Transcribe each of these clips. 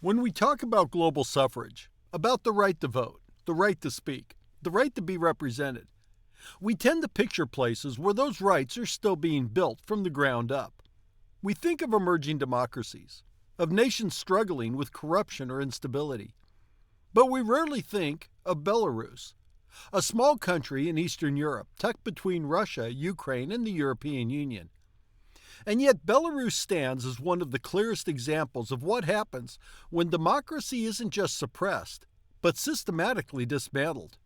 When we talk about global suffrage, about the right to vote, the right to speak, the right to be represented, we tend to picture places where those rights are still being built from the ground up. We think of emerging democracies, of nations struggling with corruption or instability. But we rarely think of Belarus, a small country in Eastern Europe tucked between Russia, Ukraine, and the European Union. And yet Belarus stands as one of the clearest examples of what happens when democracy isn't just suppressed, but systematically dismantled.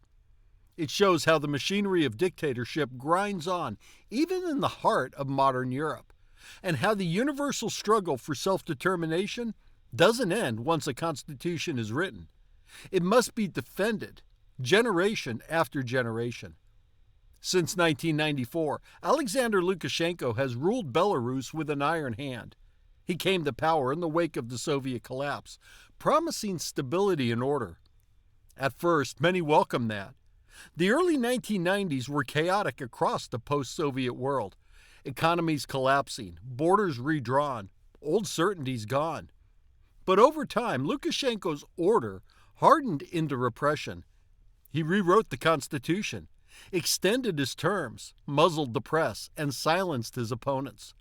It shows how the machinery of dictatorship grinds on, even in the heart of modern Europe, and how the universal struggle for self-determination doesn't end once a constitution is written. It must be defended, generation after generation. Since 1994, Alexander Lukashenko has ruled Belarus with an iron hand. He came to power in the wake of the Soviet collapse, promising stability and order. At first, many welcomed that. The early 1990s were chaotic across the post-Soviet world. Economies collapsing, borders redrawn, old certainties gone. But over time, Lukashenko's order hardened into repression. He rewrote the constitution, extended his terms, muzzled the press, and silenced his opponents.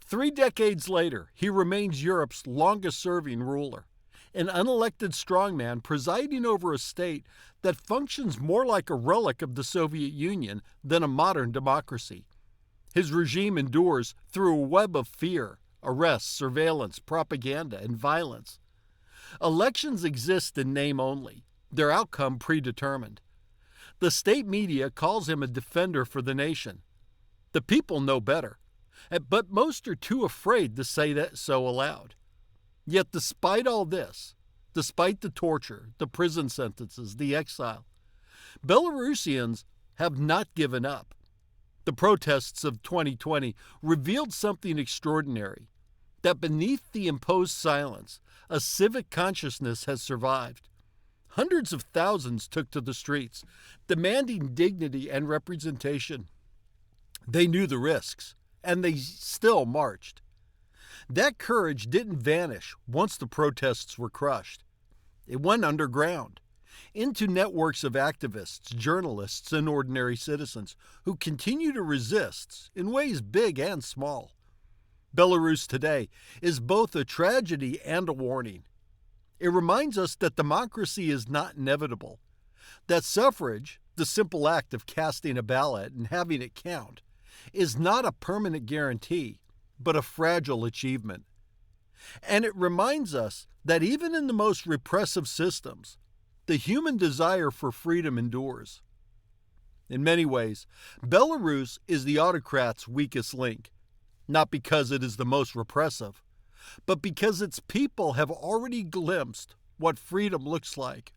3 decades later, he remains Europe's longest-serving ruler, an unelected strongman presiding over a state that functions more like a relic of the Soviet Union than a modern democracy. His regime endures through a web of fear, arrests, surveillance, propaganda, and violence. Elections exist in name only, their outcome predetermined. The state media calls him a defender for the nation. The people know better, but most are too afraid to say that so aloud. Yet despite all this, despite the torture, the prison sentences, the exile, Belarusians have not given up. The protests of 2020 revealed something extraordinary, that beneath the imposed silence, a civic consciousness has survived. Hundreds of thousands took to the streets, demanding dignity and representation. They knew the risks, and they still marched. That courage didn't vanish once the protests were crushed. It went underground, into networks of activists, journalists, and ordinary citizens who continue to resist in ways big and small. Belarus today is both a tragedy and a warning. It reminds us that democracy is not inevitable, that suffrage, the simple act of casting a ballot and having it count, is not a permanent guarantee, but a fragile achievement. And it reminds us that even in the most repressive systems, the human desire for freedom endures. In many ways, Belarus is the autocrat's weakest link, not because it is the most repressive, but because its people have already glimpsed what freedom looks like.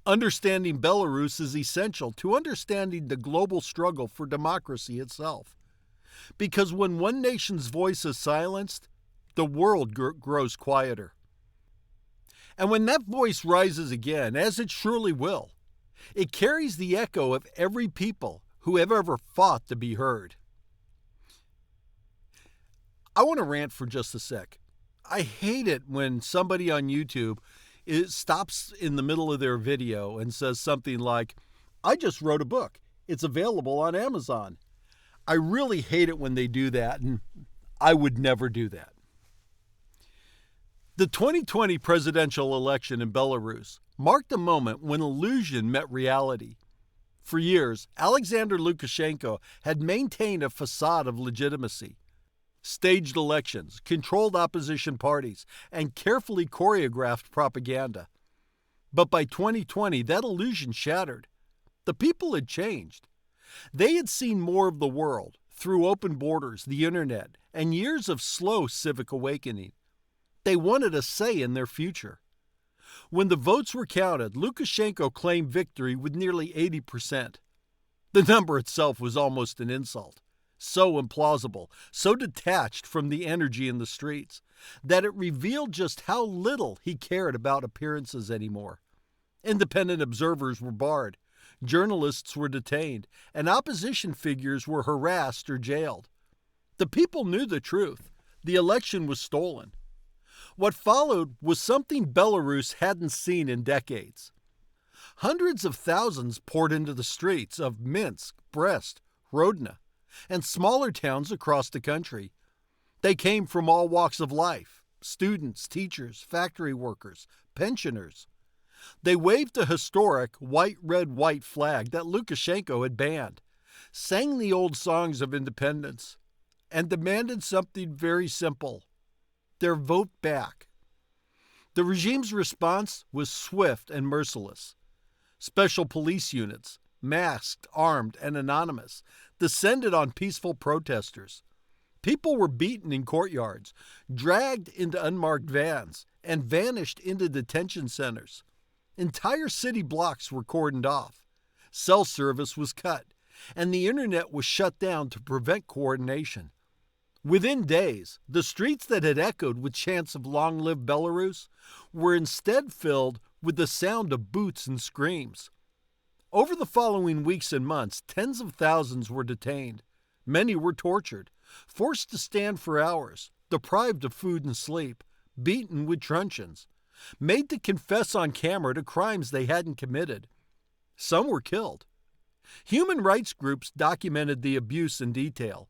Understanding Belarus is essential to understanding the global struggle for democracy itself. Because when one nation's voice is silenced, the world grows quieter. And when that voice rises again, as it surely will, it carries the echo of every people who have ever fought to be heard. I want to rant for just a sec. I hate it when somebody on YouTube stops in the middle of their video and says something like, "I just wrote a book. It's available on Amazon." I really hate it when they do that, and I would never do that. The 2020 presidential election in Belarus marked a moment when illusion met reality. For years, Alexander Lukashenko had maintained a facade of legitimacy. Staged elections, controlled opposition parties, and carefully choreographed propaganda. But by 2020, that illusion shattered. The people had changed. They had seen more of the world through open borders, the internet, and years of slow civic awakening. They wanted a say in their future. When the votes were counted, Lukashenko claimed victory with nearly 80%. The number itself was almost an insult. So implausible, so detached from the energy in the streets, that it revealed just how little he cared about appearances anymore. Independent observers were barred, journalists were detained, and opposition figures were harassed or jailed. The people knew the truth. The election was stolen. What followed was something Belarus hadn't seen in decades. Hundreds of thousands poured into the streets of Minsk, Brest, Rodno, and smaller towns across the country. They came from all walks of life: students, teachers, factory workers, pensioners. They waved the historic white, red, white flag that Lukashenko had banned, sang the old songs of independence, and demanded something very simple: their vote back. The regime's response was swift and merciless. Special police units, masked, armed, and anonymous, descended on peaceful protesters. People were beaten in courtyards, dragged into unmarked vans, and vanished into detention centers. Entire city blocks were cordoned off. Cell service was cut, and the internet was shut down to prevent coordination. Within days, the streets that had echoed with chants of "Long live Belarus" were instead filled with the sound of boots and screams. Over the following weeks and months, tens of thousands were detained. Many were tortured, forced to stand for hours, deprived of food and sleep, beaten with truncheons, made to confess on camera to crimes they hadn't committed. Some were killed. Human rights groups documented the abuse in detail,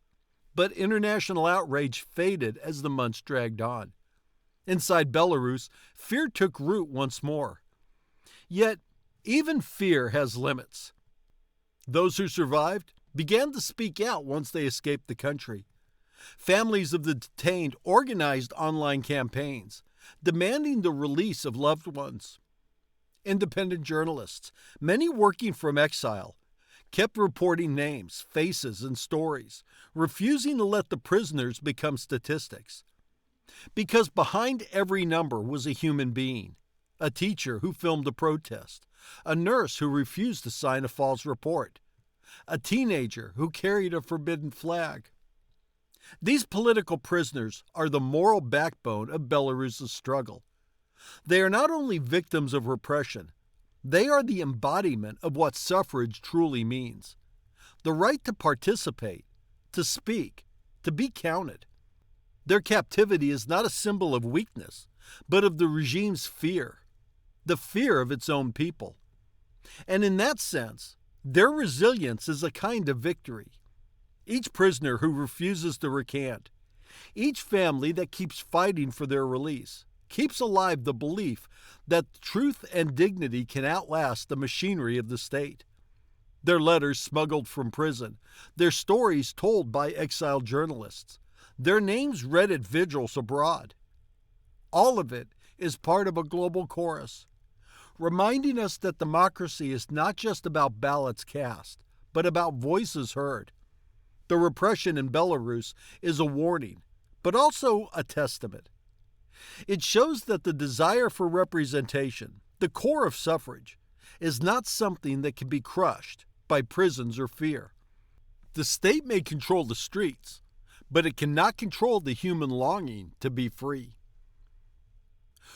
but international outrage faded as the months dragged on. Inside Belarus, fear took root once more. Yet, even fear has limits. Those who survived began to speak out once they escaped the country. Families of the detained organized online campaigns, demanding the release of loved ones. Independent journalists, many working from exile, kept reporting names, faces, and stories, refusing to let the prisoners become statistics. Because behind every number was a human being: a teacher who filmed a protest, a nurse who refused to sign a false report, a teenager who carried a forbidden flag. These political prisoners are the moral backbone of Belarus's struggle. They are not only victims of repression, they are the embodiment of what suffrage truly means: the right to participate, to speak, to be counted. Their captivity is not a symbol of weakness, but of the regime's fear, the fear of its own people. And in that sense, their resilience is a kind of victory. Each prisoner who refuses to recant, each family that keeps fighting for their release, keeps alive the belief that truth and dignity can outlast the machinery of the state. Their letters smuggled from prison, their stories told by exiled journalists, their names read at vigils abroad. All of it is part of a global chorus, reminding us that democracy is not just about ballots cast, but about voices heard. The repression in Belarus is a warning, but also a testament. It shows that the desire for representation, the core of suffrage, is not something that can be crushed by prisons or fear. The state may control the streets, but it cannot control the human longing to be free.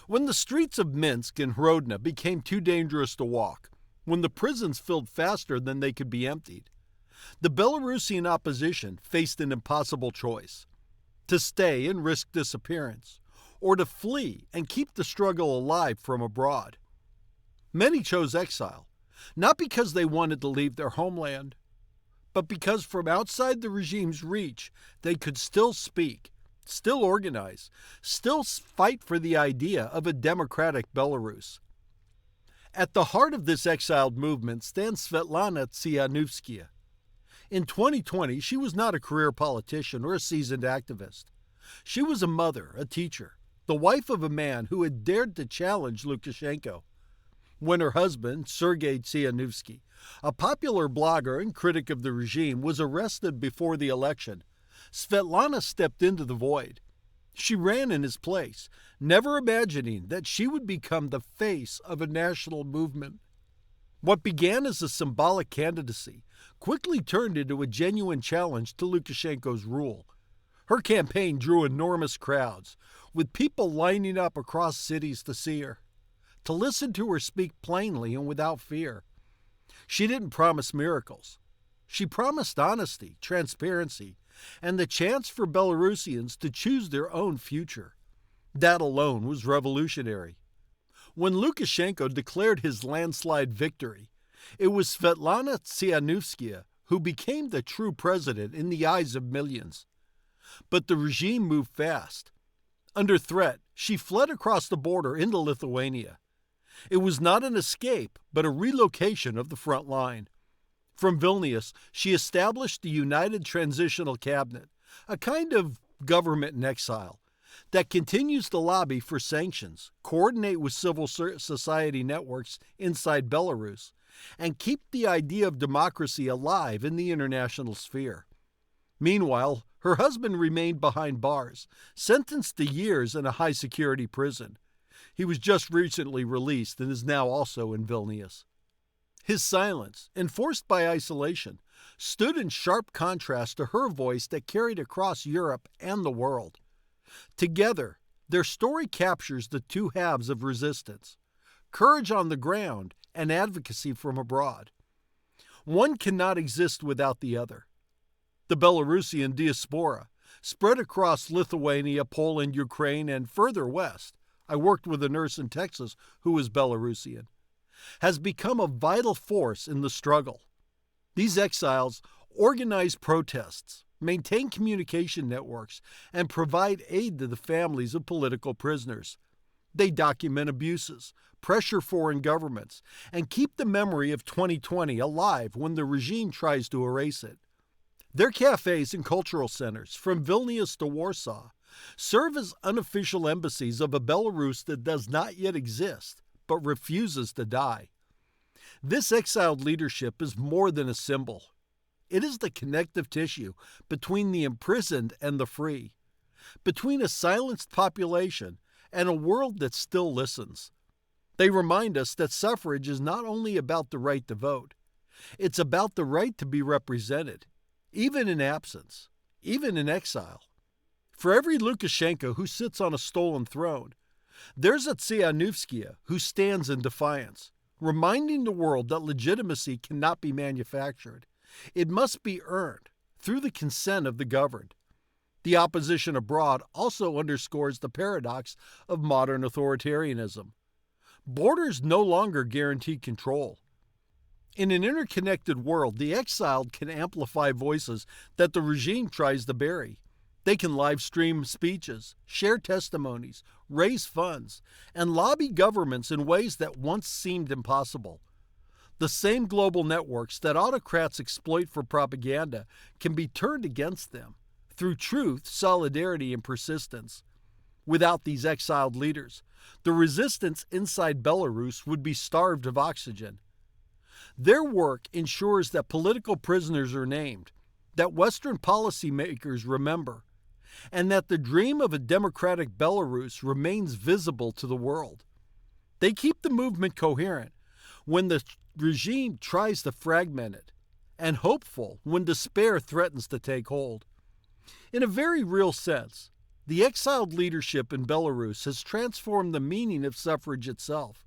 When the streets of Minsk and Rodno became too dangerous to walk, when the prisons filled faster than they could be emptied, the Belarusian opposition faced an impossible choice: to stay and risk disappearance, or to flee and keep the struggle alive from abroad. Many chose exile, not because they wanted to leave their homeland, but because from outside the regime's reach, they could still speak, still organize, still fight for the idea of a democratic Belarus. At the heart of this exiled movement stands Svetlana Tsikhanouskaya. In 2020, she was not a career politician or a seasoned activist. She was a mother, a teacher, the wife of a man who had dared to challenge Lukashenko. When her husband, Sergei Tsikhanouskaya, a popular blogger and critic of the regime, was arrested before the election, Svetlana stepped into the void. She ran in his place, never imagining that she would become the face of a national movement. What began as a symbolic candidacy quickly turned into a genuine challenge to Lukashenko's rule. Her campaign drew enormous crowds, with people lining up across cities to see her, to listen to her speak plainly and without fear. She didn't promise miracles. She promised honesty, transparency, and the chance for Belarusians to choose their own future. That alone was revolutionary. When Lukashenko declared his landslide victory, it was Svetlana Tsikhanouskaya who became the true president in the eyes of millions. But the regime moved fast. Under threat, she fled across the border into Lithuania. It was not an escape, but a relocation of the front line. From Vilnius, she established the United Transitional Cabinet, a kind of government in exile, that continues to lobby for sanctions, coordinate with civil society networks inside Belarus, and keep the idea of democracy alive in the international sphere. Meanwhile, her husband remained behind bars, sentenced to years in a high-security prison. He was just recently released and is now also in Vilnius. His silence, enforced by isolation, stood in sharp contrast to her voice that carried across Europe and the world. Together, their story captures the two halves of resistance: courage on the ground and advocacy from abroad. One cannot exist without the other. The Belarusian diaspora, spread across Lithuania, Poland, Ukraine, and further west — I worked with a nurse in Texas who was Belarusian — has become a vital force in the struggle. These exiles organize protests, maintain communication networks, and provide aid to the families of political prisoners. They document abuses, pressure foreign governments, and keep the memory of 2020 alive when the regime tries to erase it. Their cafes and cultural centers, from Vilnius to Warsaw, serve as unofficial embassies of a Belarus that does not yet exist, but refuses to die. This exiled leadership is more than a symbol. It is the connective tissue between the imprisoned and the free, between a silenced population and a world that still listens. They remind us that suffrage is not only about the right to vote, it's about the right to be represented, even in absence, even in exile. For every Lukashenko who sits on a stolen throne, there's a Tsikhanouskaya who stands in defiance, reminding the world that legitimacy cannot be manufactured. It must be earned through the consent of the governed. The opposition abroad also underscores the paradox of modern authoritarianism. Borders no longer guarantee control. In an interconnected world, the exiled can amplify voices that the regime tries to bury. They can live stream speeches, share testimonies, raise funds, and lobby governments in ways that once seemed impossible. The same global networks that autocrats exploit for propaganda can be turned against them through truth, solidarity, and persistence. Without these exiled leaders, the resistance inside Belarus would be starved of oxygen. Their work ensures that political prisoners are named, that Western policymakers remember, and that the dream of a democratic Belarus remains visible to the world. They keep the movement coherent when the regime tries to fragment it, and hopeful when despair threatens to take hold. In a very real sense, the exiled leadership in Belarus has transformed the meaning of suffrage itself.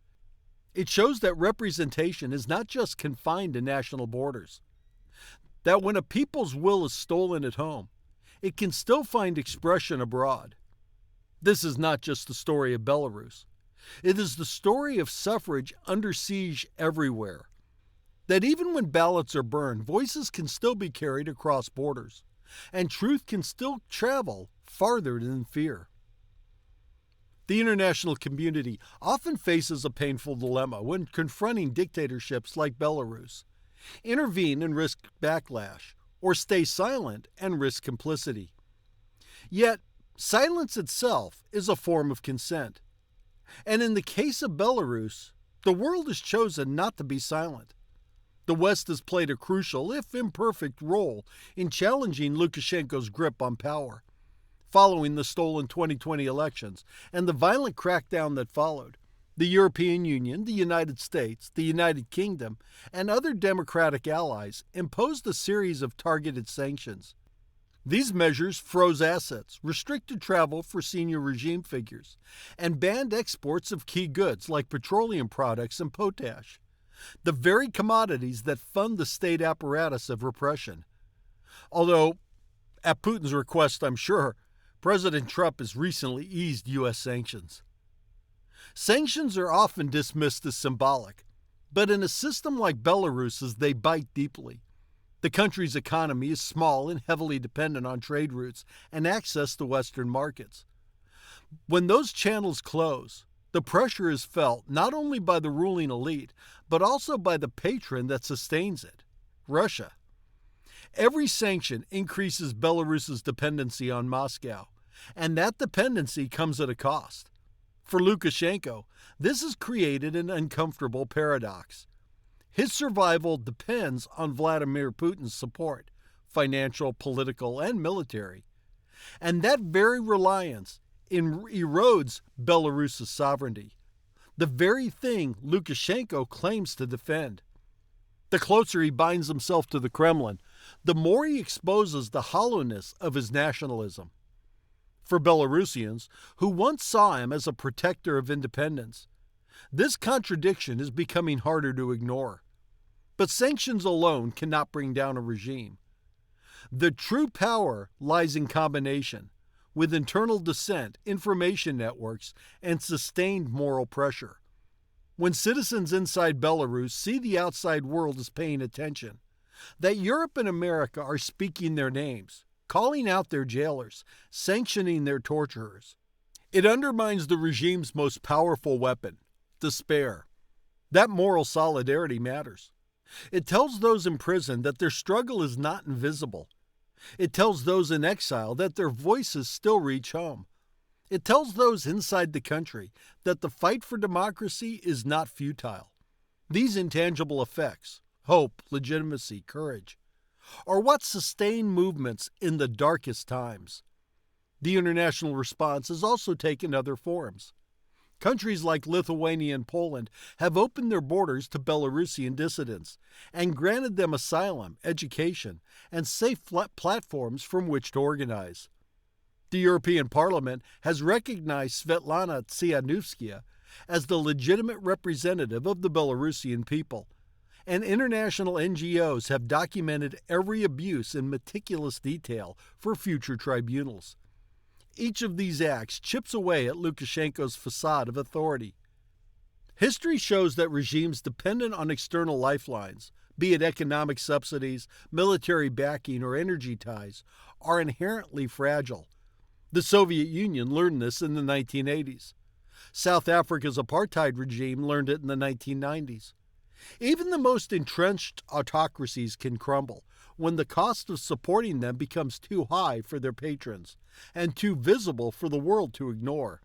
It shows that representation is not just confined to national borders, that when a people's will is stolen at home, it can still find expression abroad. This is not just the story of Belarus. It is the story of suffrage under siege everywhere. That even when ballots are burned, voices can still be carried across borders, and truth can still travel farther than fear. The international community often faces a painful dilemma when confronting dictatorships like Belarus: intervene and risk backlash, or stay silent and risk complicity. Yet, silence itself is a form of consent. And in the case of Belarus, the world has chosen not to be silent. The West has played a crucial, if imperfect, role in challenging Lukashenko's grip on power. Following the stolen 2020 elections and the violent crackdown that followed, the European Union, the United States, the United Kingdom, and other democratic allies imposed a series of targeted sanctions. These measures froze assets, restricted travel for senior regime figures, and banned exports of key goods like petroleum products and potash, the very commodities that fund the state apparatus of repression. Although, at Putin's request, I'm sure, President Trump has recently eased U.S. sanctions. Sanctions are often dismissed as symbolic, but in a system like Belarus's, they bite deeply. The country's economy is small and heavily dependent on trade routes and access to Western markets. When those channels close, the pressure is felt not only by the ruling elite, but also by the patron that sustains it, Russia. Every sanction increases Belarus's dependency on Moscow, and that dependency comes at a cost. For Lukashenko, this has created an uncomfortable paradox. His survival depends on Vladimir Putin's support, financial, political, and military. And that very reliance erodes Belarus's sovereignty, the very thing Lukashenko claims to defend. The closer he binds himself to the Kremlin, the more he exposes the hollowness of his nationalism. For Belarusians, who once saw him as a protector of independence, this contradiction is becoming harder to ignore. But sanctions alone cannot bring down a regime. The true power lies in combination, with internal dissent, information networks, and sustained moral pressure. When citizens inside Belarus see the outside world as paying attention, that Europe and America are speaking their names, calling out their jailers, sanctioning their torturers, it undermines the regime's most powerful weapon, despair. That moral solidarity matters. It tells those in prison that their struggle is not invisible. It tells those in exile that their voices still reach home. It tells those inside the country that the fight for democracy is not futile. These intangible effects, hope, legitimacy, courage, are what sustain movements in the darkest times. The international response has also taken other forms. Countries like Lithuania and Poland have opened their borders to Belarusian dissidents and granted them asylum, education, and safe platforms from which to organize. The European Parliament has recognized Svetlana Tsikhanouskaya as the legitimate representative of the Belarusian people, and international NGOs have documented every abuse in meticulous detail for future tribunals. Each of these acts chips away at Lukashenko's facade of authority. History shows that regimes dependent on external lifelines, be it economic subsidies, military backing, or energy ties, are inherently fragile. The Soviet Union learned this in the 1980s. South Africa's apartheid regime learned it in the 1990s. Even the most entrenched autocracies can crumble when the cost of supporting them becomes too high for their patrons and too visible for the world to ignore.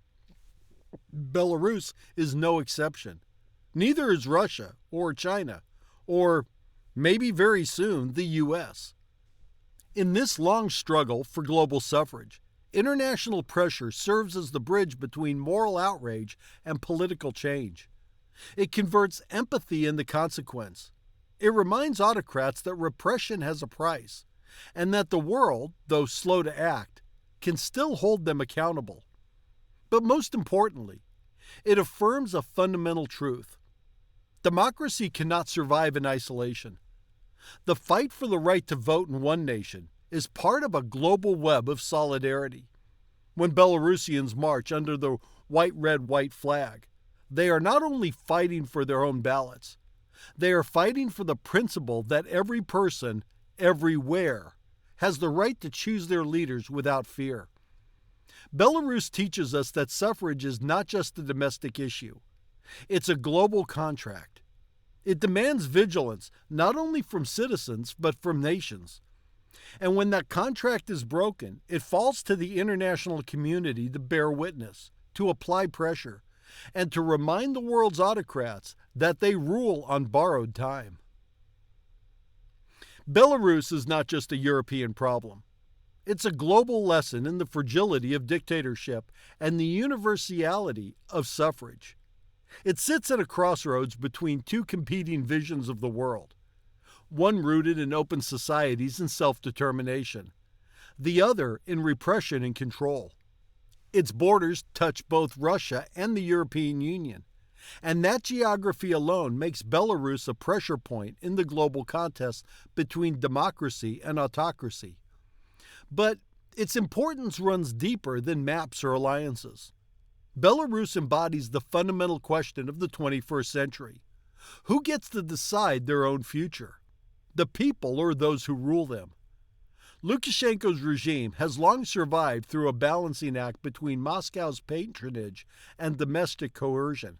Belarus is no exception. Neither is Russia or China, or maybe very soon the U.S. In this long struggle for global suffrage, international pressure serves as the bridge between moral outrage and political change. It converts empathy into consequence. It reminds autocrats that repression has a price, and that the world, though slow to act, can still hold them accountable. But most importantly, it affirms a fundamental truth. Democracy cannot survive in isolation. The fight for the right to vote in one nation is part of a global web of solidarity. When Belarusians march under the white-red-white flag, they are not only fighting for their own ballots, they are fighting for the principle that every person, everywhere, has the right to choose their leaders without fear. Belarus teaches us that suffrage is not just a domestic issue. It's a global contract. It demands vigilance not only from citizens, but from nations. And when that contract is broken, it falls to the international community to bear witness, to apply pressure, and to remind the world's autocrats that they rule on borrowed time. Belarus is not just a European problem. It's a global lesson in the fragility of dictatorship and the universality of suffrage. It sits at a crossroads between two competing visions of the world, one rooted in open societies and self-determination, the other in repression and control. Its borders touch both Russia and the European Union, and that geography alone makes Belarus a pressure point in the global contest between democracy and autocracy. But Its importance runs deeper than maps or alliances. Belarus embodies the fundamental question of the 21st century. Who gets to decide their own future? The people or those who rule them? Lukashenko's regime has long survived through a balancing act between Moscow's patronage and domestic coercion.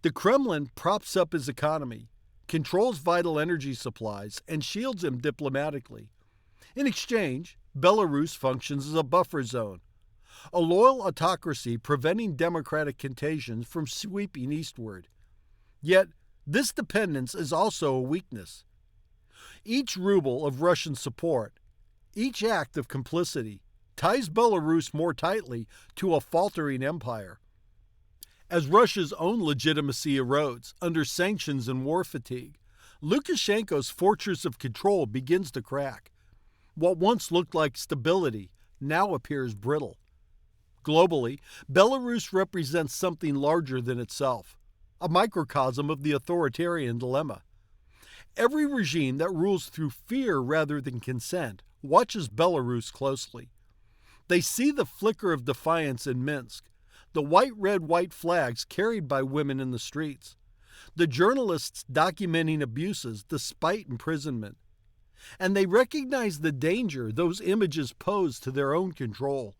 The Kremlin props up his economy, controls vital energy supplies, and shields him diplomatically. In exchange, Belarus functions as a buffer zone, a loyal autocracy preventing democratic contagions from sweeping eastward. Yet, this dependence is also a weakness. Each ruble of Russian support, each act of complicity, ties Belarus more tightly to a faltering empire. As Russia's own legitimacy erodes under sanctions and war fatigue, Lukashenko's fortress of control begins to crack. What once looked like stability now appears brittle. Globally, Belarus represents something larger than itself, a microcosm of the authoritarian dilemma. Every regime that rules through fear rather than consent watches Belarus closely. They see the flicker of defiance in Minsk, the white flags carried by women in the streets, the journalists documenting abuses despite imprisonment, and they recognize the danger those images pose to their own control.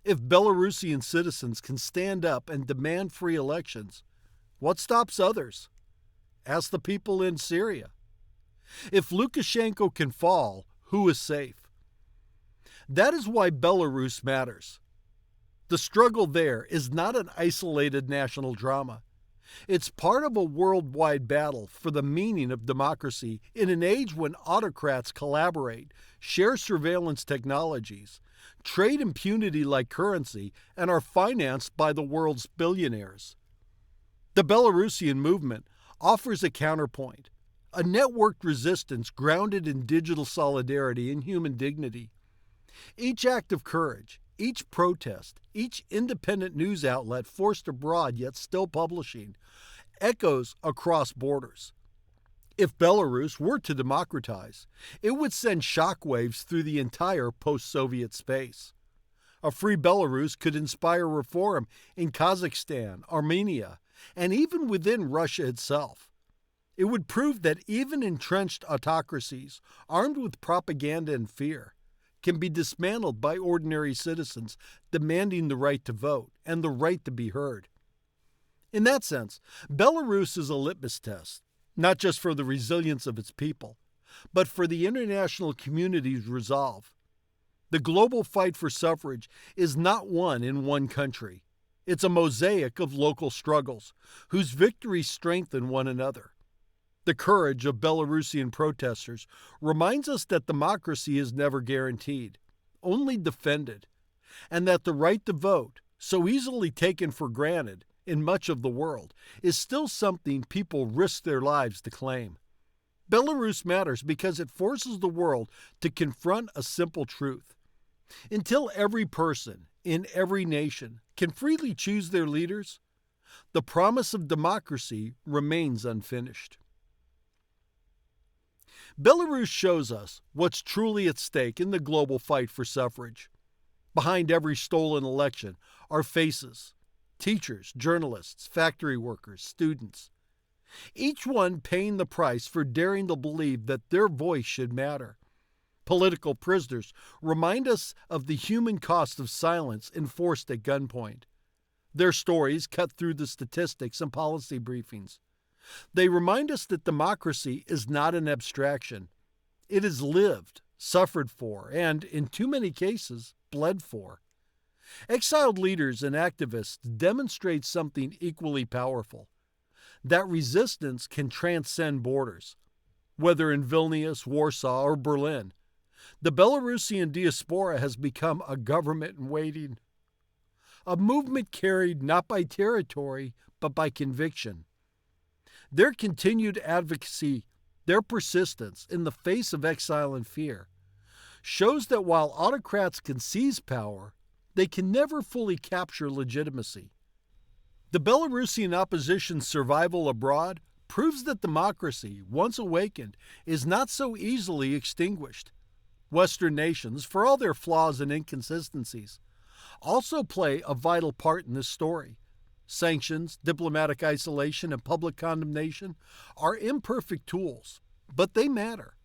If Belarusian citizens can stand up and demand free elections, what stops others? Ask the people in Syria. If Lukashenko can fall, who is safe? That is why Belarus matters. The struggle there is not an isolated national drama. It's part of a worldwide battle for the meaning of democracy in an age when autocrats collaborate, share surveillance technologies, trade impunity like currency, and are financed by the world's billionaires. The Belarusian movement offers a counterpoint, a networked resistance grounded in digital solidarity and human dignity. Each act of courage, each protest, each independent news outlet forced abroad yet still publishing, echoes across borders. If Belarus were to democratize, it would send shockwaves through the entire post-Soviet space. A free Belarus could inspire reform in Kazakhstan, Armenia, and even within Russia itself. It would prove that even entrenched autocracies, armed with propaganda and fear, can be dismantled by ordinary citizens demanding the right to vote and the right to be heard. In that sense, Belarus is a litmus test, not just for the resilience of its people, but for the international community's resolve. The global fight for suffrage is not won in one country. It's a mosaic of local struggles, whose victories strengthen one another. The courage of Belarusian protesters reminds us that democracy is never guaranteed, only defended, and that the right to vote, so easily taken for granted in much of the world, is still something people risk their lives to claim. Belarus matters because it forces the world to confront a simple truth. Until every person in every nation can freely choose their leaders, the promise of democracy remains unfinished. Belarus shows us what's truly at stake in the global fight for suffrage. Behind every stolen election are faces: teachers, journalists, factory workers, students. Each one paying the price for daring to believe that their voice should matter. Political prisoners remind us of the human cost of silence enforced at gunpoint. Their stories cut through the statistics and policy briefings. They remind us that democracy is not an abstraction. It is lived, suffered for, and, in too many cases, bled for. Exiled leaders and activists demonstrate something equally powerful: that resistance can transcend borders. Whether in Vilnius, Warsaw, or Berlin, the Belarusian diaspora has become a government in waiting. A movement carried not by territory, but by conviction. Their continued advocacy, their persistence in the face of exile and fear, shows that while autocrats can seize power, they can never fully capture legitimacy. The Belarusian opposition's survival abroad proves that democracy, once awakened, is not so easily extinguished. Western nations, for all their flaws and inconsistencies, also play a vital part in this story. Sanctions, diplomatic isolation, and public condemnation are imperfect tools, but they matter.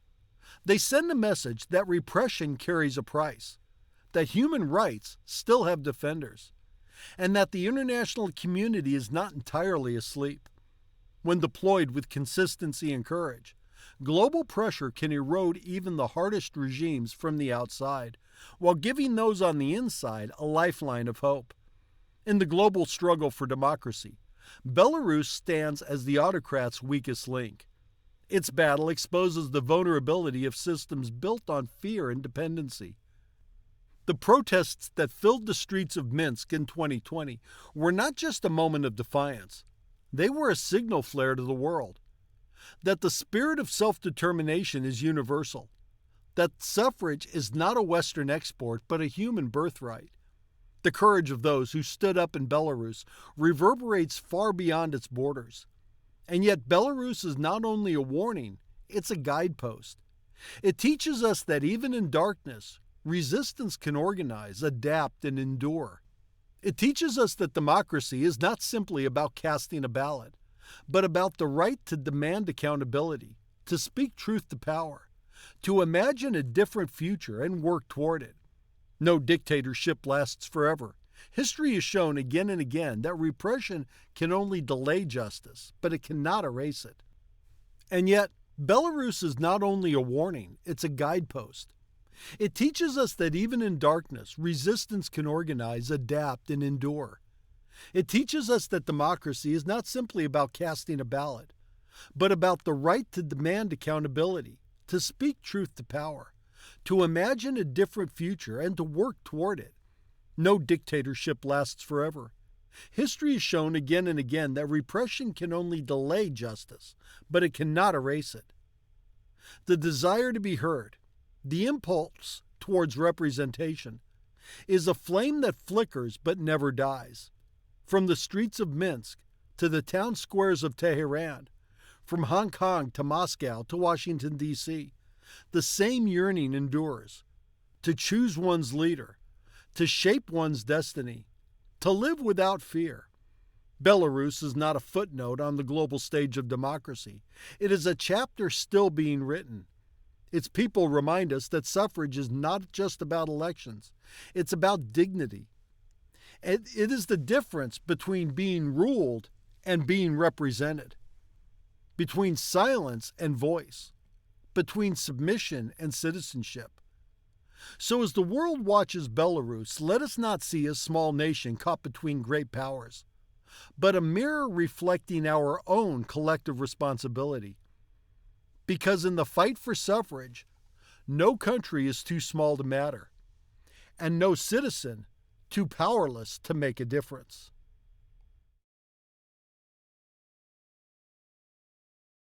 They send a message that repression carries a price, that human rights still have defenders, and that the international community is not entirely asleep. When deployed with consistency and courage, global pressure can erode even the hardest regimes from the outside, while giving those on the inside a lifeline of hope. In the global struggle for democracy, Belarus stands as the autocrat's weakest link. Its battle exposes the vulnerability of systems built on fear and dependency. The protests that filled the streets of Minsk in 2020 were not just a moment of defiance. They were a signal flare to the world that the spirit of self-determination is universal, that suffrage is not a Western export but a human birthright. The courage of those who stood up in Belarus reverberates far beyond its borders. And yet Belarus is not only a warning, it's a guidepost. It teaches us that even in darkness, resistance can organize, adapt, and endure. It teaches us that democracy is not simply about casting a ballot, but about the right to demand accountability, to speak truth to power, to imagine a different future and work toward it. No dictatorship lasts forever. History has shown again and again that repression can only delay justice, but it cannot erase it. And yet, Belarus is not only a warning, it's a guidepost. It teaches us that even in darkness, resistance can organize, adapt, and endure. It teaches us that democracy is not simply about casting a ballot, but about the right to demand accountability, to speak truth to power, to imagine a different future, and to work toward it. No dictatorship lasts forever. History has shown again and again that repression can only delay justice, but it cannot erase it. The desire to be heard, the impulse towards representation, is a flame that flickers but never dies. From the streets of Minsk to the town squares of Tehran, from Hong Kong to Moscow to Washington, D.C., the same yearning endures: to choose one's leader, to shape one's destiny, to live without fear. Belarus is not a footnote on the global stage of democracy. It is a chapter still being written. Its people remind us that suffrage is not just about elections. It's about dignity. It is the difference between being ruled and being represented, between silence and voice, between submission and citizenship. So as the world watches Belarus, let us not see a small nation caught between great powers, but a mirror reflecting our own collective responsibility. Because in the fight for suffrage, no country is too small to matter, and no citizen too powerless to make a difference.